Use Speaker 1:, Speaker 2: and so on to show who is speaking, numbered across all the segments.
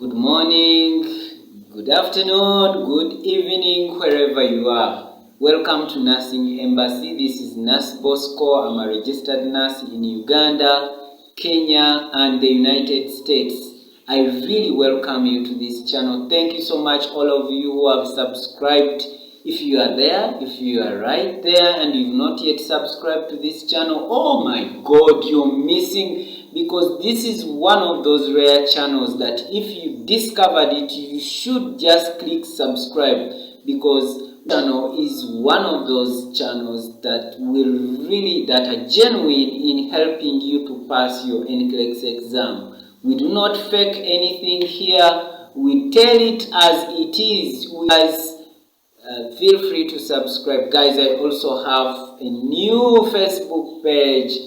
Speaker 1: Good morning, good afternoon, good evening, wherever you are. Welcome to Nursing Embassy. This is Nurse Bosco. I'm a registered nurse in Uganda, Kenya, and the United States. I really welcome you to this channel. Thank you so much, all of you who have subscribed. If you are there, if you are right there and you've not yet subscribed to this channel, oh my God, you're missing, because this is one of those rare channels that if you discovered it, you should just click subscribe, because channel is one of those channels that are genuine in helping you to pass your NCLEX exam. We do not fake anything here. We tell it as it is. Feel free to subscribe, guys. I also have a new Facebook page.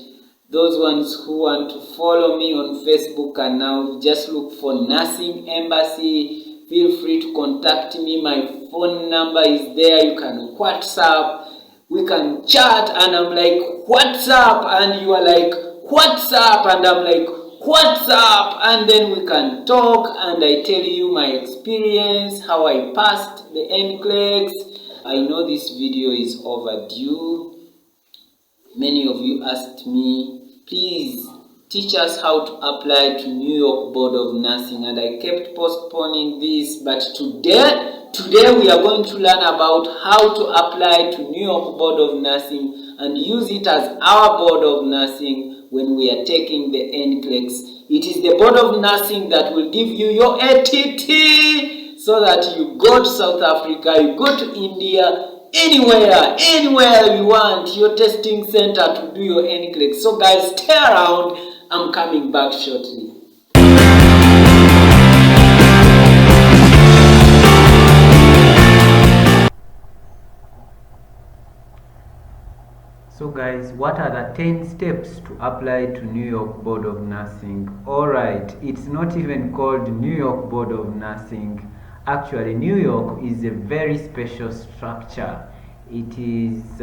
Speaker 1: Those ones who want to follow me on Facebook can now just look for Nursing Embassy. Feel free to contact me. My phone number is there. You can WhatsApp. We can chat, and I'm like, what's up? And you are like, what's up? And I'm like, what's up? And then we can talk, and I tell you my experience, how I passed the NCLEX. I know this video is overdue. Many of you asked me, please teach us how to apply to New York Board of Nursing, and I kept postponing this, but today we are going to learn about how to apply to New York Board of Nursing and use it as our Board of Nursing when we are taking the NCLEX. It is the Board of Nursing that will give you your ATT so that you go to South Africa, you go to India, anywhere you want your testing center to do your NCLEX. So guys, stay around. I'm coming back shortly. So guys, what are the 10 steps to apply to New York Board of Nursing? Alright, it's not even called New York Board of Nursing. Actually, New York is a very special structure. It is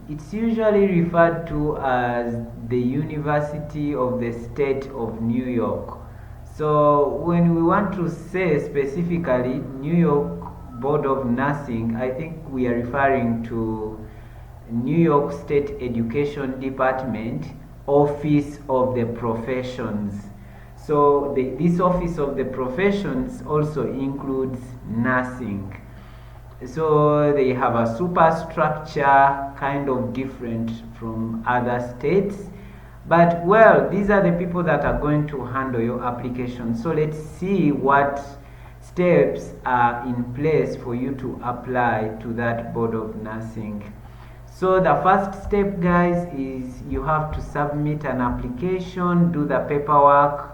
Speaker 1: it's usually referred to as the University of the State of New York. So when we want to say specifically New York Board of Nursing, I think we are referring to New York State Education Department, Office of the Professions. So this Office of the Professions also includes nursing. So they have a superstructure, kind of different from other states. But well, these are the people that are going to handle your application. So let's see what steps are in place for you to apply to that Board of Nursing. So the first step, guys, is you have to submit an application, do the paperwork,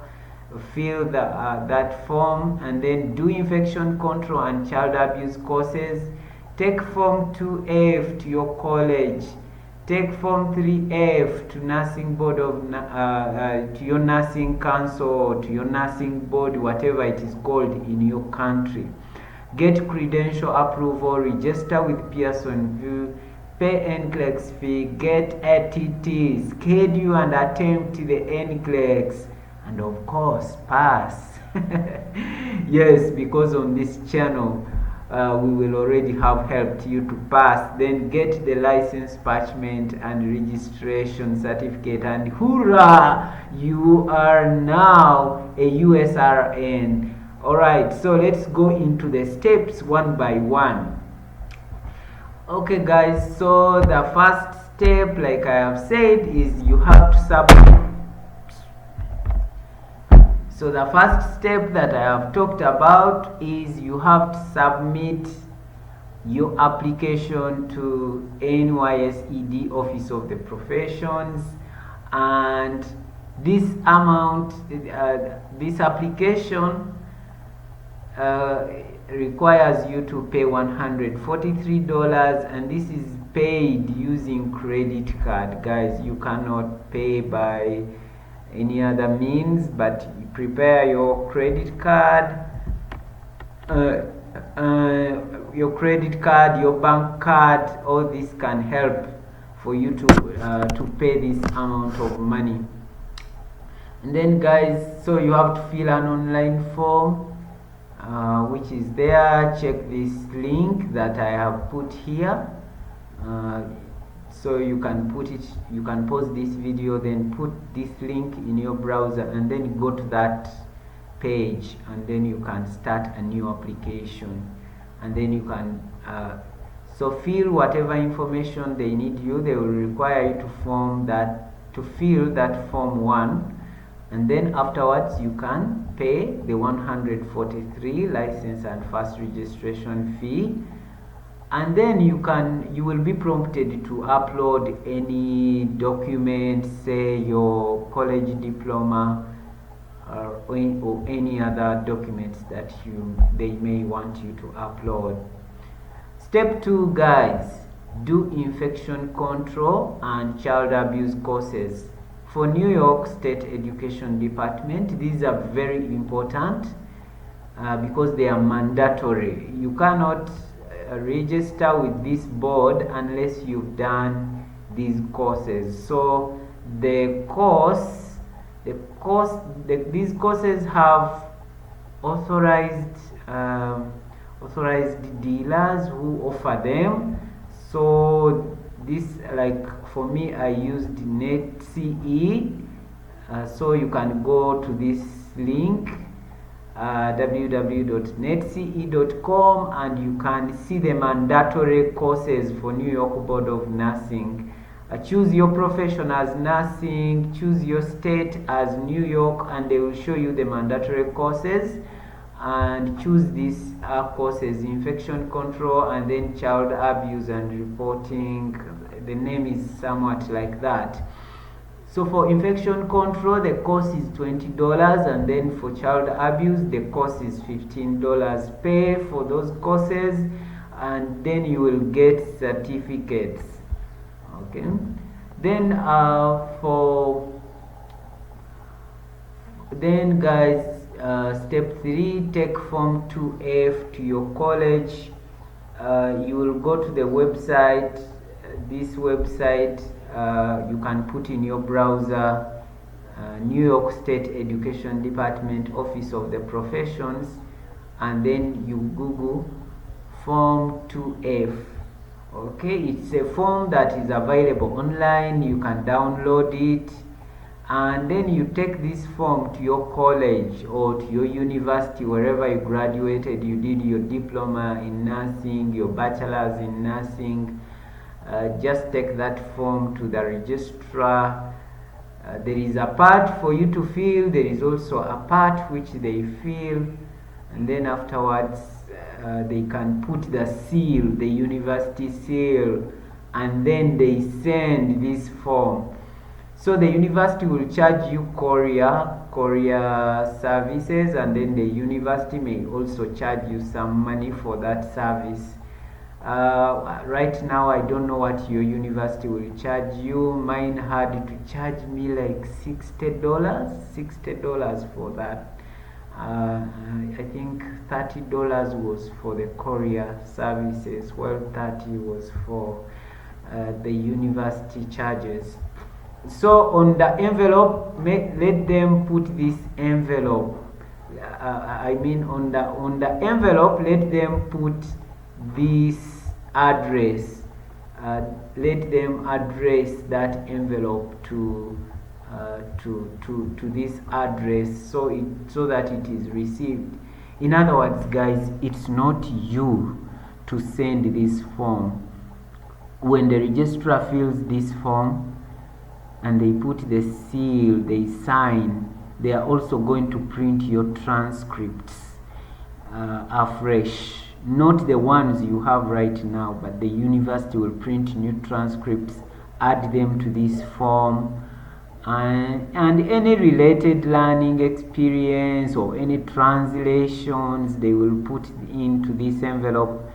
Speaker 1: fill that form, and then do infection control and child abuse courses. Take form 2F to your college. Take form 3F to nursing board of to your nursing council, to your nursing board, whatever it is called in your country. Get credential approval, register with Pearson Vue, pay NCLEX fee, get ATT, schedule and attempt the NCLEX, and of course pass. Yes, because on this channel we will already have helped you to pass. Then get the license, parchment and registration certificate, and hoorah, you are now a USRN. Alright, so let's go into the steps one by one. Okay guys, so the first step, like I have said, is you have to submit. So the first step that I have talked about is you have to submit your application to NYSED, Office of the Professions, and this amount, this application requires you to pay $143, and this is paid using credit card. Guys, you cannot pay by any other means, but you prepare your credit card, your bank card. All this can help for you to pay this amount of money. And then guys, so you have to fill an online form, which is there. Check this link that I have put here. So you can put it, you can pause this video, then put this link in your browser, and then go to that page, and then you can start a new application. And then you can so fill whatever information they need you. They will require you to fill that form 1, and then afterwards you can pay the 143 license and first registration fee, and then you will be prompted to upload any document, say your college diploma or any other documents that they may want you to upload. Step 2, guys, do infection control and child abuse courses. For New York State Education Department, these are very important because they are mandatory. You cannot register with this board unless you've done these courses. So these courses have authorized dealers who offer them. So this, like for me, I used NCLEX, so you can go to this link, www.netce.com, and you can see the mandatory courses for New York Board of Nursing. Choose your profession as nursing, choose your state as New York, and they will show you the mandatory courses, and choose these courses: infection control, and then child abuse and reporting. The name is somewhat like that. So for infection control, the course is $20, and then for child abuse, the course is $15. Pay for those courses, and then you will get certificates. Okay, then guys, step 3, take form 2F to your college. You will go to the website. This website, you can put in your browser New York State Education Department Office of the Professions, and then you Google form 2F. Okay, it's a form that is available online. You can download it, and then you take this form to your college or to your university, wherever you graduated. You did your diploma in nursing, your bachelor's in nursing. Just take that form to the registrar. There is a part for you to fill. There is also a part which they fill, and then afterwards they can put the seal, the university seal, and then they send this form. So the university will charge you courier services, and then the university may also charge you some money for that service. Right now I don't know what your university will charge you. Mine had to charge me like $60 for that. I think $30 was for the courier services, while $30 was for the university charges. So on the envelope, let them put this envelope. On the envelope, let them put this address. Let them address that envelope to this address, so that it is received. In other words, guys, it's not you to send this form. When the registrar fills this form and they put the seal, they sign, they are also going to print your transcripts afresh. Not the ones you have right now, but the university will print new transcripts, add them to this form, and any related learning experience or any translations they will put into this envelope,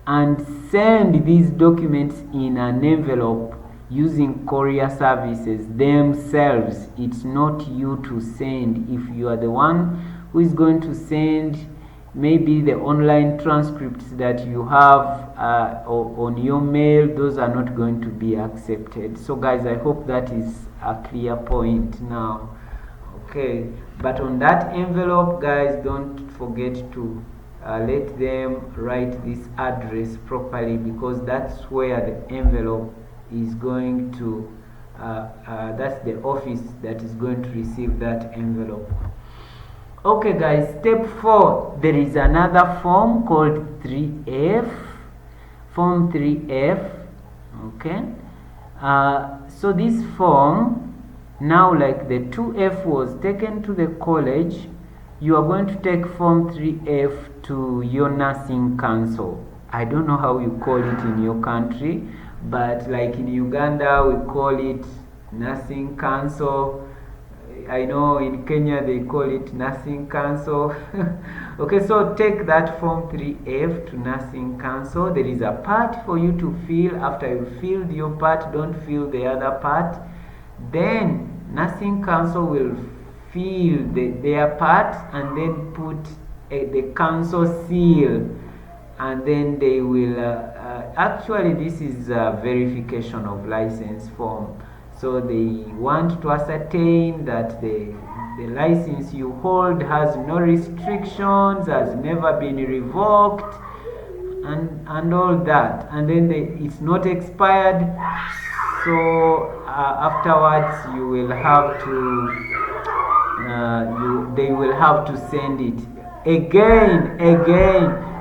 Speaker 1: and send these documents in an envelope using courier services themselves. It's not you to send. If you are the one who is going to send maybe the online transcripts that you have on your mail, those are not going to be accepted. So guys, I hope that is a clear point now. Okay, but on that envelope, guys, don't forget to let them write this address properly, because that's where the envelope is going to that's the office that is going to receive that envelope. Okay guys, step 4, there is another form called 3F, form 3F. Okay, so this form, now like the 2F was taken to the college, you are going to take form 3F to your nursing council. I don't know how you call it in your country, but like in Uganda we call it nursing council. I know in Kenya they call it nursing council. Okay, so take that form 3F to nursing council. There is a part for you to fill. After you filled your part, don't fill the other part. Then nursing council will fill their part and then put the council seal, and then they will actually this is a verification of license form. So they want to ascertain that the license you hold has no restrictions, has never been revoked, and all that, and then it's not expired. So afterwards you will have to they will have to send it again.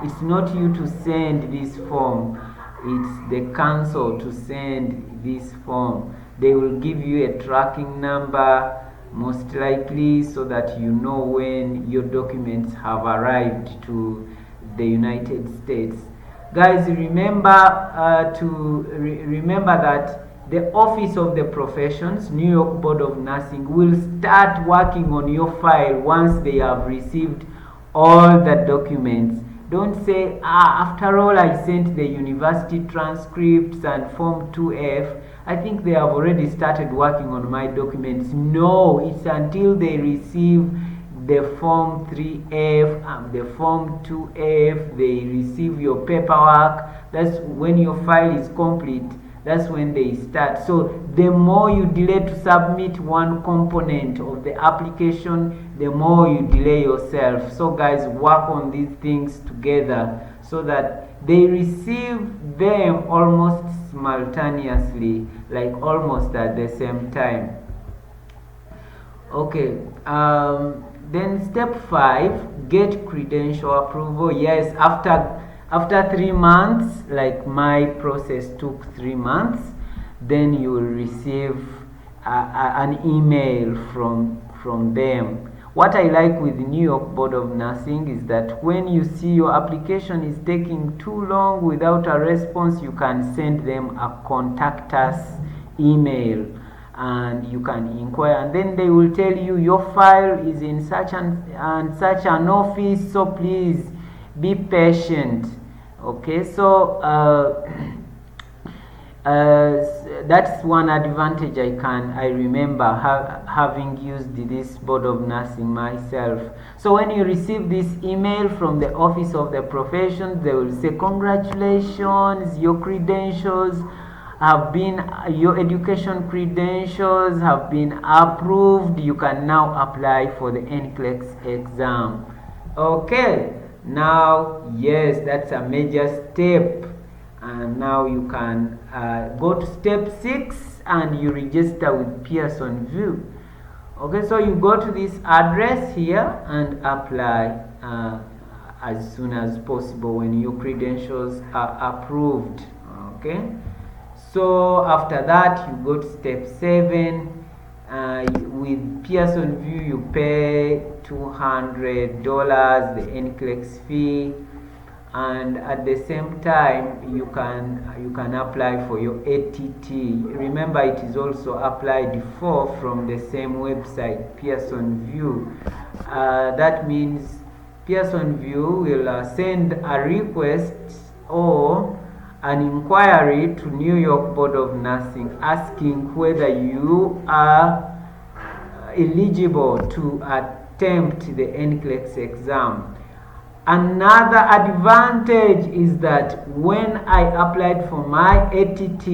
Speaker 1: It's not you to send this form, it's the council to send this form. They will give you a tracking number most likely, so that you know when your documents have arrived to the United States. Guys, remember remember that the Office of the Professions, New York Board of Nursing, will start working on your file once they have received all the documents. Don't say, after all I sent the university transcripts and form 2F, I think they have already started working on my documents. No, it's until they receive the form 3F, the form 2F, they receive your paperwork. That's when your file is complete. That's when they start. So the more you delay to submit one component of the application, the more you delay yourself. So guys, work on these things together so that they receive them almost simultaneously, like almost at the same time. Okay, then step 5, get credential approval. Yes, after 3 months, like my process took 3 months, then you will receive an email from them. What I like with New York Board of Nursing is that when you see your application is taking too long without a response, you can send them a contact us email and you can inquire, and then they will tell you your file is in such and such an office, so please be patient. Okay, so that's one advantage I remember having used this Board of Nursing myself. So when you receive this email from the Office of the Professions, they will say, congratulations, your credentials have been, your education credentials have been approved. You can now apply for the NCLEX exam. Okay, now yes, that's a major step. And now you can go to step 6 and you register with Pearson Vue. Okay, so you go to this address here and apply as soon as possible when your credentials are approved. Okay, so after that you go to step 7. With Pearson Vue you pay $200, the NCLEX fee. And at the same time you can apply for your ATT. Remember, it is also applied for from the same website, Pearson Vue. That means Pearson Vue will send a request or an inquiry to New York Board of Nursing asking whether you are eligible to attempt the NCLEX exam. Another advantage is that when I applied for my ATT,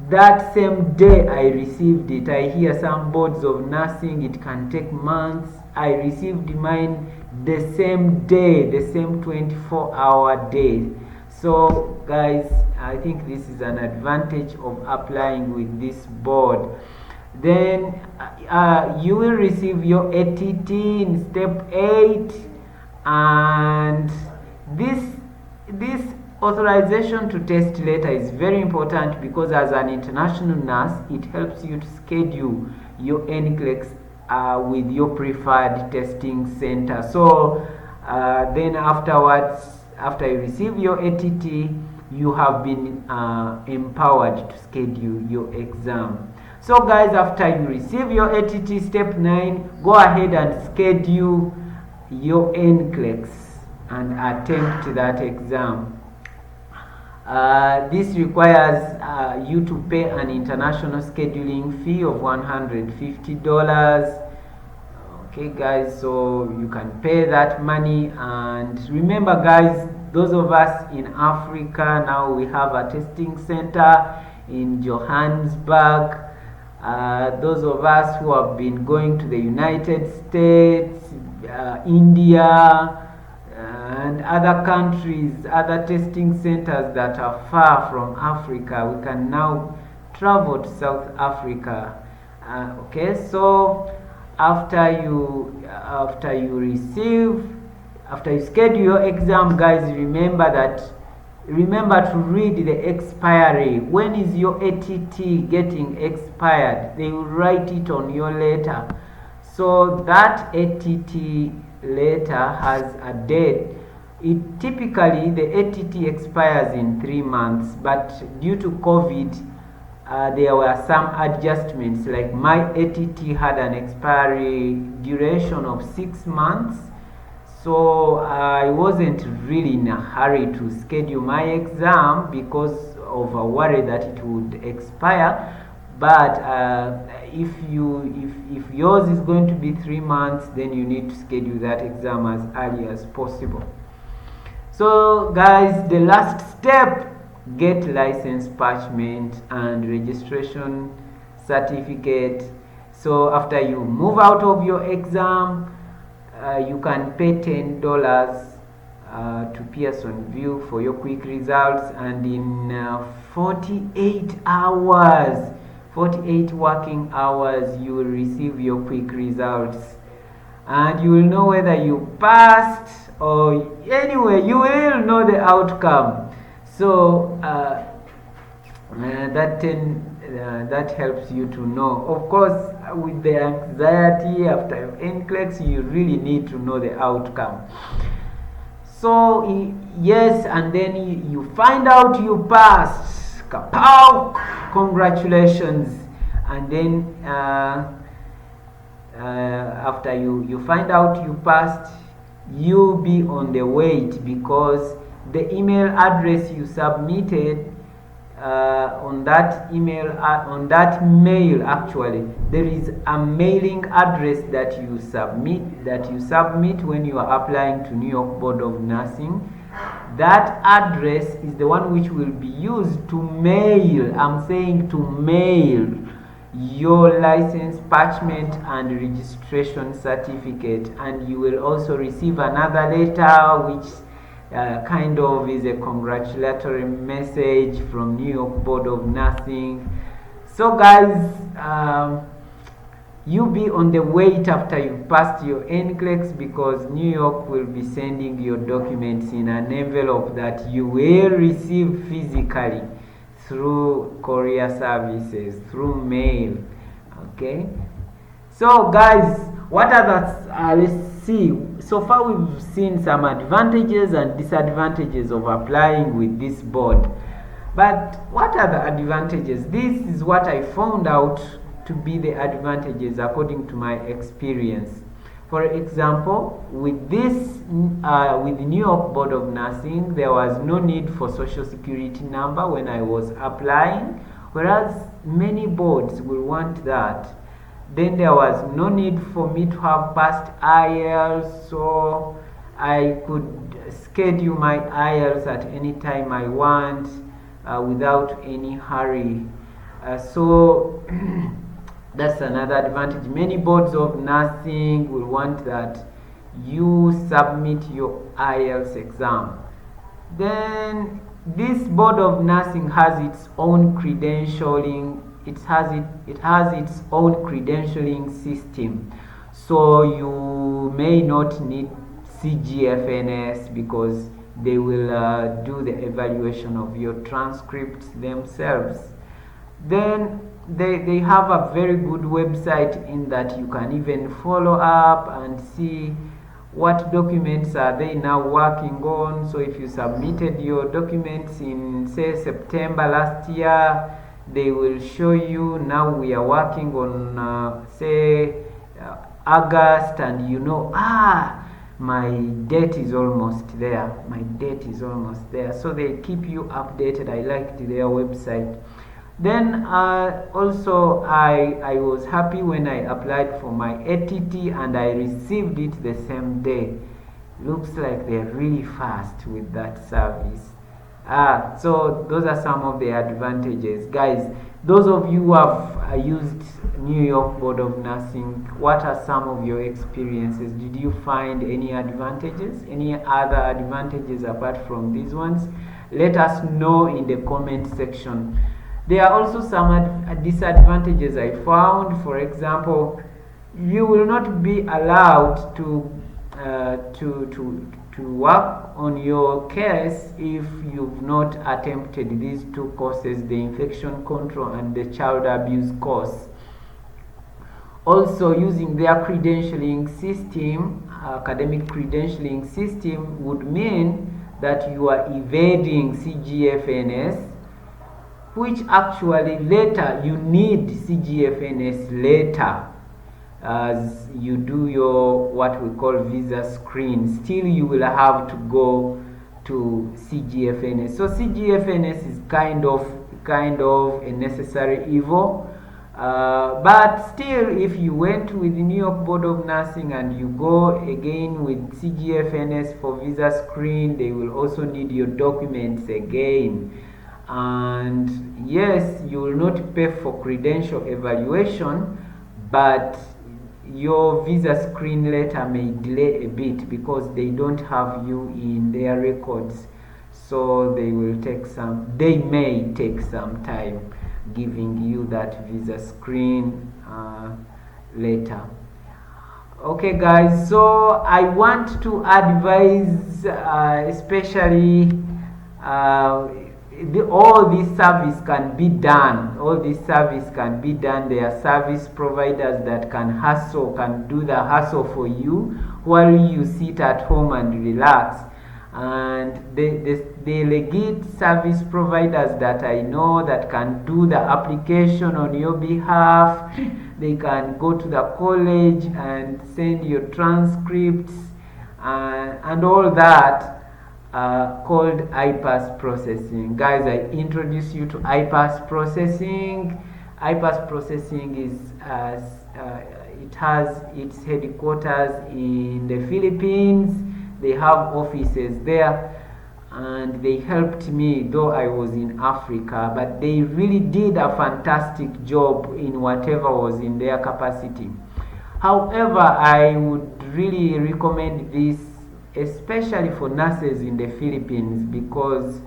Speaker 1: that same day I received it. I hear some boards of nursing, it can take months. I received mine the same day, the same 24-hour day. So guys, I think this is an advantage of applying with this board. Then you will receive your ATT in step 8, and this authorization to test letter is very important, because as an international nurse, it helps you to schedule your NCLEX with your preferred testing center. So then afterwards, after you receive your ATT, you have been empowered to schedule your exam. So guys, after you receive your ATT step 9, go ahead and schedule your NCLEX and attempt that exam. This requires you to pay an international scheduling fee of $150. Okay guys, so you can pay that money. And remember guys, those of us in Africa, now we have a testing center in Johannesburg. Those of us who have been going to the United States, India, and other countries, other testing centers that are far from Africa, we can now travel to South Africa. Okay, so after you schedule your exam, guys, remember to read the expiry. When is your ATT getting expired? They will write it on your letter. So that ATT letter has a date. Typically the ATT expires in 3 months, but due to COVID, there were some adjustments. Like my ATT had an expiry duration of 6 months, so I wasn't really in a hurry to schedule my exam because of a worry that it would expire. But if yours is going to be 3 months, then you need to schedule that exam as early as possible. So guys, the last step, get license, parchment, and registration certificate. So after you move out of your exam, you can pay $10 to Pearson Vue for your quick results, and in 48 hours, 48 working hours, you will receive your quick results, and you will know whether you passed, or anyway, you will know the outcome. So that helps you to know. Of course, with the anxiety after NCLEX, you really need to know the outcome. So yes, and then you find out you passed. Kapow! Congratulations. And then after you find out you passed, you'll be on the wait, because the email address you submitted on that mail, actually there is a mailing address that you submit when you are applying to New York Board of Nursing. That address is the one which will be used to mail, I'm saying to mail, your license, parchment, and registration certificate. And you will also receive another letter which kind of is a congratulatory message from New York Board of Nursing. So guys, you be on the wait after you passed your NCLEX, because New York will be sending your documents in an envelope that you will receive physically through courier services, through mail. Okay, so guys, what others let's see. So far we've seen some advantages and disadvantages of applying with this board, but what are the advantages? This is what I found out to be the advantages according to my experience. For example, with the New York Board of Nursing, there was no need for social security number when I was applying, whereas many boards will want that. Then there was no need for me to have passed IELTS, so I could schedule my IELTS at any time I want without any hurry. So that's another advantage. Many boards of nursing will want that you submit your IELTS exam. Then this board of nursing has its own credentialing. It has its own credentialing system. So you may not need CGFNS because they will do the evaluation of your transcripts themselves. Then they have a very good website in that you can even follow up and see what documents are they now working on. So if you submitted your documents in, say, September last year, they will show you now we are working on say August, and you know, my date is almost there, so they keep you updated. I liked their website. Then also I was happy when I applied for my ATT and I received it the same day. Looks like they're really fast with that service. So those are some of the advantages. Guys, those of you who have used New York Board of Nursing, what are some of your experiences? Did you find any advantages? Any other advantages apart from these ones? Let us know in the comment section. There are also some disadvantages I found. For example, you will not be allowed to work on your case if you've not attempted these two courses, the infection control and the child abuse course. Also, using their credentialing system, academic credentialing system, would mean that you are evading CGFNS, which actually later you need CGFNS later as you do your what we call visa screen. Still you will have to go to CGFNS. So CGFNS is kind of a necessary evil, but still, if you went with the New York Board of Nursing and you go again with CGFNS for visa screen, they will also need your documents again. And yes, you will not pay for credential evaluation, but your visa screen letter may delay a bit because they don't have you in their records. So they may take some time giving you that visa screen letter. Okay guys, so I want to advise especially all this service can be done. There are service providers that can do the hustle for you while you sit at home and relax. And the legit service providers that I know that can do the application on your behalf, they can go to the college and send your transcripts and all that. Called iPass processing. Guys, I introduce you to iPass processing. iPass processing is it has its headquarters in the Philippines. They have offices there, and they helped me, though I was in Africa, but they really did a fantastic job in whatever was in their capacity. However, I would really recommend this especially for nurses in the Philippines, because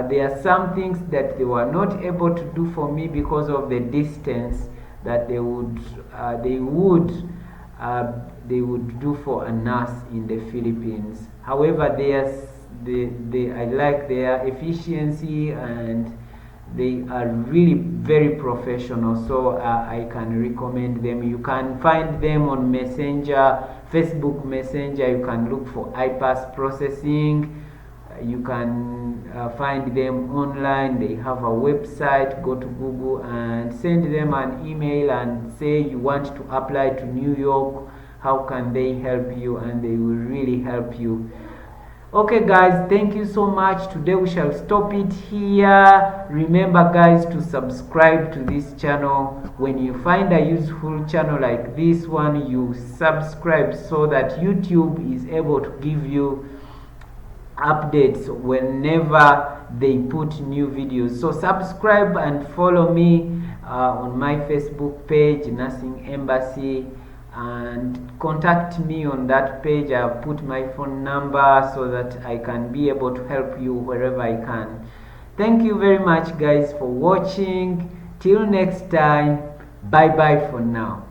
Speaker 1: there are some things that they were not able to do for me because of the distance that they would do for a nurse in the Philippines. However, I like their efficiency and they are really very professional, so I can recommend them. You can find them on Messenger, Facebook Messenger. You can look for iPass processing. You can find them online. They have a website. Go to Google and send them an email and say you want to apply to New York. How can they help you? And they will really help you. Okay guys, thank you so much. Today we shall stop it here. Remember guys to subscribe to this channel. When you find a useful channel like this one, you subscribe so that YouTube is able to give you updates whenever they put new videos. So subscribe and follow me on my Facebook page, Nursing Embassy, and contact me on that page. I've put my phone number so that I can be able to help you wherever I can. Thank you very much, guys, for watching. Till next time, bye bye for now.